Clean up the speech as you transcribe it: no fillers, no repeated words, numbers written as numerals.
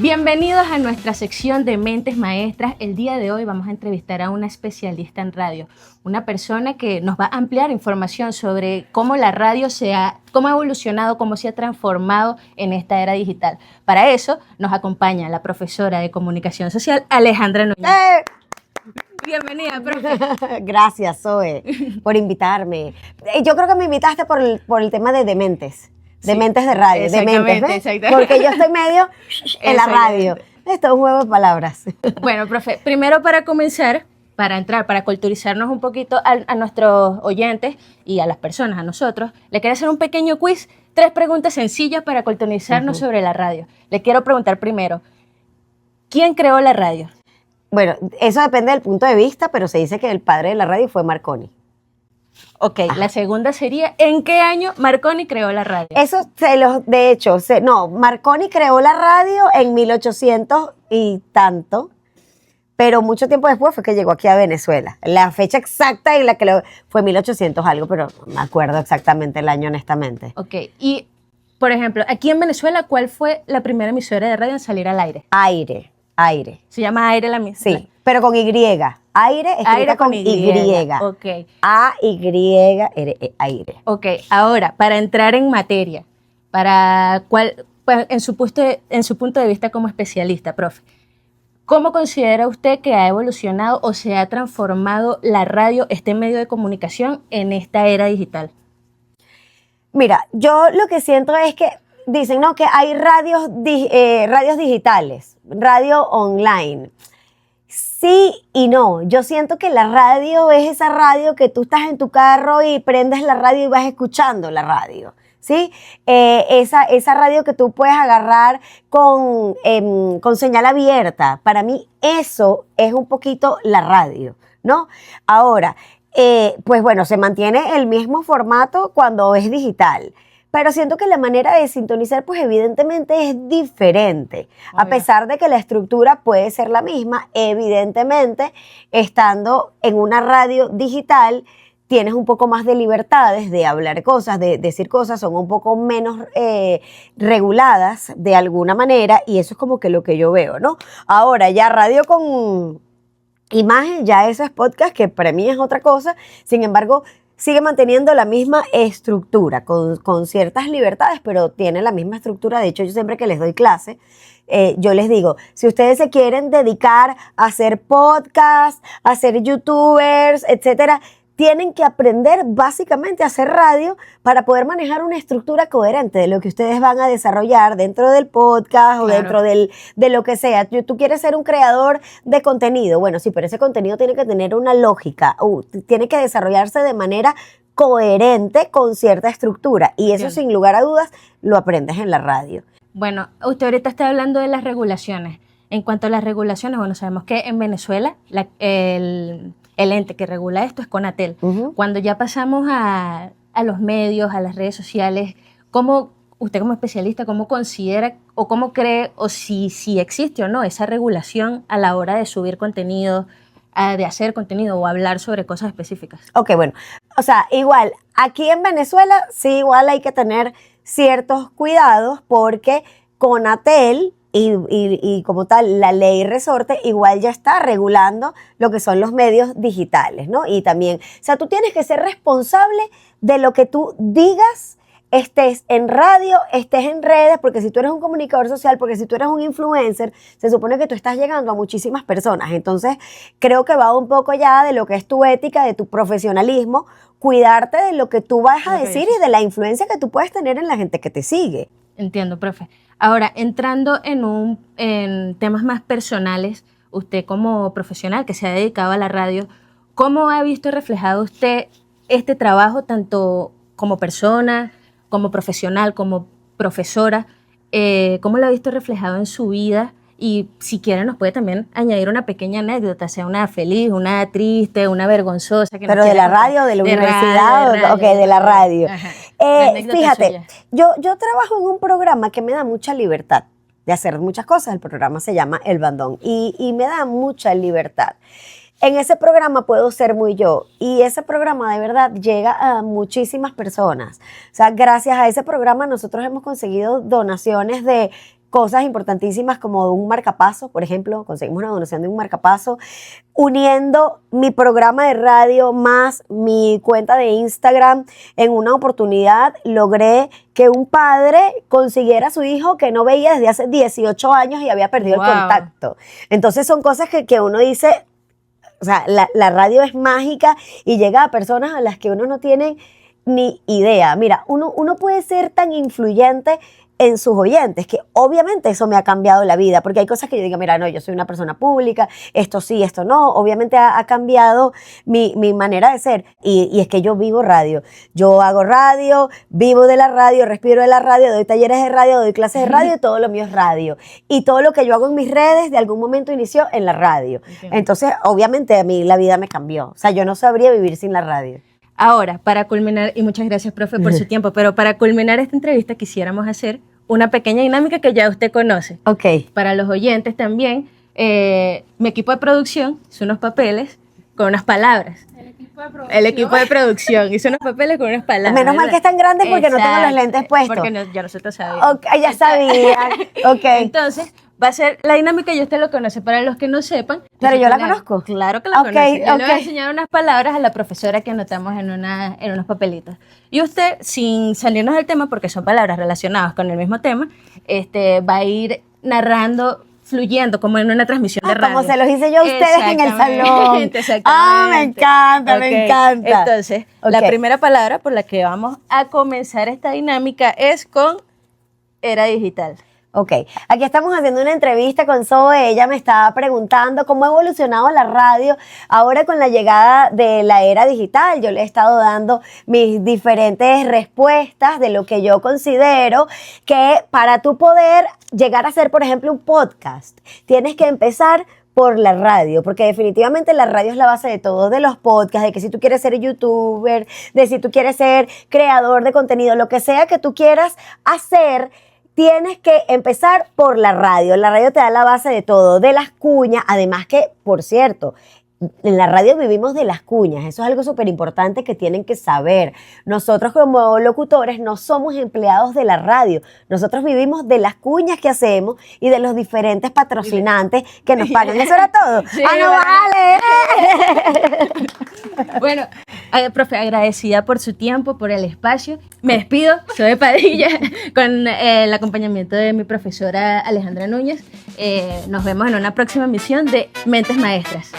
Bienvenidos a nuestra sección de Mentes Maestras. El día de hoy vamos a entrevistar a una especialista en radio, una persona que nos va a ampliar información sobre cómo la radio cómo ha evolucionado, cómo se ha transformado en esta era digital. Para eso nos acompaña la profesora de Comunicación Social, Alejandra Núñez. Bienvenida, profe. Gracias, Zoe, por invitarme. Yo creo que me invitaste por el tema de dementes. Dementes de radio, dementes, ¿ves? Porque yo estoy medio en la radio. Esto es un juego de palabras. Bueno, profe, primero para comenzar, para culturizarnos un poquito a nuestros oyentes y a las personas, a nosotros, le quiero hacer un pequeño quiz, 3 preguntas sencillas para culturizarnos sobre la radio. Le quiero preguntar primero, ¿quién creó la radio? Bueno, eso depende del punto de vista, pero se dice que el padre de la radio fue Marconi. Ok, la segunda sería, ¿en qué año Marconi creó la radio? Eso Marconi creó la radio en 1800 y tanto, pero mucho tiempo después fue que llegó aquí a Venezuela. La fecha exacta en la que fue 1800 algo, pero no me acuerdo exactamente el año, honestamente. Ok, y por ejemplo, aquí en Venezuela, ¿cuál fue la primera emisora de radio en salir al aire? Aire. Se llama Aire la misma. Sí, pero con Y. Aire escrita con Y. Ok. A-Y-R-E, aire. Ok, ahora, para entrar en materia, en su punto de vista como especialista, profe, ¿cómo considera usted que ha evolucionado o se ha transformado la radio, este medio de comunicación, en esta era digital? Mira, yo lo que siento es que dicen, ¿no?, que hay radios digitales, radio online. Sí y no. Yo siento que la radio es esa radio que tú estás en tu carro y prendes la radio y vas escuchando la radio, ¿sí? Esa radio que tú puedes agarrar con señal abierta. Para mí eso es un poquito la radio, ¿no? Ahora, pues bueno, se mantiene el mismo formato cuando es digital. Pero siento que la manera de sintonizar, pues evidentemente es diferente. A pesar de que la estructura puede ser la misma, evidentemente, estando en una radio digital, tienes un poco más de libertades de hablar cosas, de decir cosas, son un poco menos reguladas de alguna manera, y eso es como que lo que yo veo, ¿no? Ahora, ya radio con imagen, ya eso es podcast, que para mí es otra cosa. Sin embargo, sigue manteniendo la misma estructura, con ciertas libertades, pero tiene la misma estructura. De hecho, yo siempre que les doy clase, yo les digo, si ustedes se quieren dedicar a hacer podcast, a ser youtubers, etcétera, tienen que aprender básicamente a hacer radio para poder manejar una estructura coherente de lo que ustedes van a desarrollar dentro del podcast o dentro de lo que sea. Tú quieres ser un creador de contenido, bueno, sí, pero ese contenido tiene que tener una lógica, tiene que desarrollarse de manera coherente con cierta estructura, y eso sin lugar a dudas lo aprendes en la radio. Bueno, usted ahorita está hablando de las regulaciones. En cuanto a las regulaciones, bueno, sabemos que en Venezuela el ente que regula esto es Conatel. Cuando ya pasamos a los medios, a las redes sociales, ¿cómo usted como especialista, cómo considera o cómo cree o si existe o no esa regulación a la hora de subir contenido, de hacer contenido o hablar sobre cosas específicas? Ok, bueno, o sea, igual, aquí en Venezuela sí igual hay que tener ciertos cuidados porque Conatel y como tal, la ley resorte igual ya está regulando lo que son los medios digitales, ¿no? Y también, o sea, tú tienes que ser responsable de lo que tú digas, estés en radio, estés en redes, porque si tú eres un comunicador social, porque si tú eres un influencer, se supone que tú estás llegando a muchísimas personas. Entonces, creo que va un poco ya de lo que es tu ética, de tu profesionalismo, cuidarte de lo que tú vas a decir y de la influencia que tú puedes tener en la gente que te sigue. Entiendo, profe. Ahora, entrando en temas más personales, usted como profesional que se ha dedicado a la radio, ¿cómo ha visto reflejado usted este trabajo tanto como persona, como profesional, como profesora? ¿Cómo lo ha visto reflejado en su vida? Y si quiere nos puede también añadir una pequeña anécdota, sea una feliz, una triste, una vergonzosa. ¿Pero de la radio, de la universidad? De la radio. Fíjate, yo trabajo en un programa que me da mucha libertad de hacer muchas cosas. El programa se llama El Bandón y me da mucha libertad. En ese programa puedo ser muy yo, y ese programa de verdad llega a muchísimas personas. O sea, gracias a ese programa nosotros hemos conseguido donaciones de cosas importantísimas como un marcapaso, por ejemplo, conseguimos una donación de un marcapaso, uniendo mi programa de radio más mi cuenta de Instagram. En una oportunidad logré que un padre consiguiera a su hijo que no veía desde hace 18 años y había perdido Wow. el contacto. Entonces son cosas que uno dice, o sea, la radio es mágica y llega a personas a las que uno no tiene ni idea. Mira, uno puede ser tan influyente en sus oyentes, que obviamente eso me ha cambiado la vida, porque hay cosas que yo digo, mira, no, yo soy una persona pública, esto sí, esto no, obviamente ha cambiado mi manera de ser, y es que yo vivo radio, yo hago radio, vivo de la radio, respiro de la radio, doy talleres de radio, doy clases de radio, y todo lo mío es radio, y todo lo que yo hago en mis redes, de algún momento inició en la radio. Entiendo. Entonces, obviamente a mí la vida me cambió, o sea, yo no sabría vivir sin la radio. Ahora, para culminar, y muchas gracias, profe, por su tiempo, pero para culminar esta entrevista quisiéramos hacer una pequeña dinámica que ya usted conoce. Ok. Para los oyentes también, mi equipo de producción hizo unos papeles con unas palabras. El equipo de producción hizo unos papeles con unas palabras. Menos mal que están grandes porque no tengo los Exacto, lentes puestos. Porque ya nosotros sabíamos. Ok, ya sabían. Ok. Entonces, va a ser la dinámica y usted lo conoce. Para los que no sepan. Pero yo la nosotros conozco. Claro que la Ok, conoce. Yo le voy a ok. enseñar unas palabras a la profesora que anotamos en unos papelitos. Y usted, sin salirnos del tema, porque son palabras relacionadas con el mismo tema, va a ir narrando, fluyendo, como en una transmisión de radio. Como se los hice yo a ustedes en el salón. Exactamente. Ah, me encanta, Ok, me encanta. Entonces, Ok. la primera palabra por la que vamos a comenzar esta dinámica es con era digital. Ok, aquí estamos haciendo una entrevista con Zoe. Ella me estaba preguntando cómo ha evolucionado la radio ahora con la llegada de la era digital. Yo le he estado dando mis diferentes respuestas de lo que yo considero que para tú poder llegar a hacer, por ejemplo, un podcast, tienes que empezar por la radio, porque definitivamente la radio es la base de todo, de los podcasts, de que si tú quieres ser youtuber, de si tú quieres ser creador de contenido, lo que sea que tú quieras hacer, tienes que empezar por la radio. La radio te da la base de todo, de las cuñas. Además que, por cierto, en la radio vivimos de las cuñas. Eso es algo súper importante que tienen que saber. Nosotros como locutores no somos empleados de la radio. Nosotros vivimos de las cuñas que hacemos y de los diferentes patrocinantes que nos pagan. ¿Eso era todo? Sí, ¡Ah, no vale! Bueno, profe, agradecida por su tiempo, por el espacio. Me despido, soy Padilla, con el acompañamiento de mi profesora Alejandra Núñez. Nos vemos en una próxima emisión de Mentes Maestras.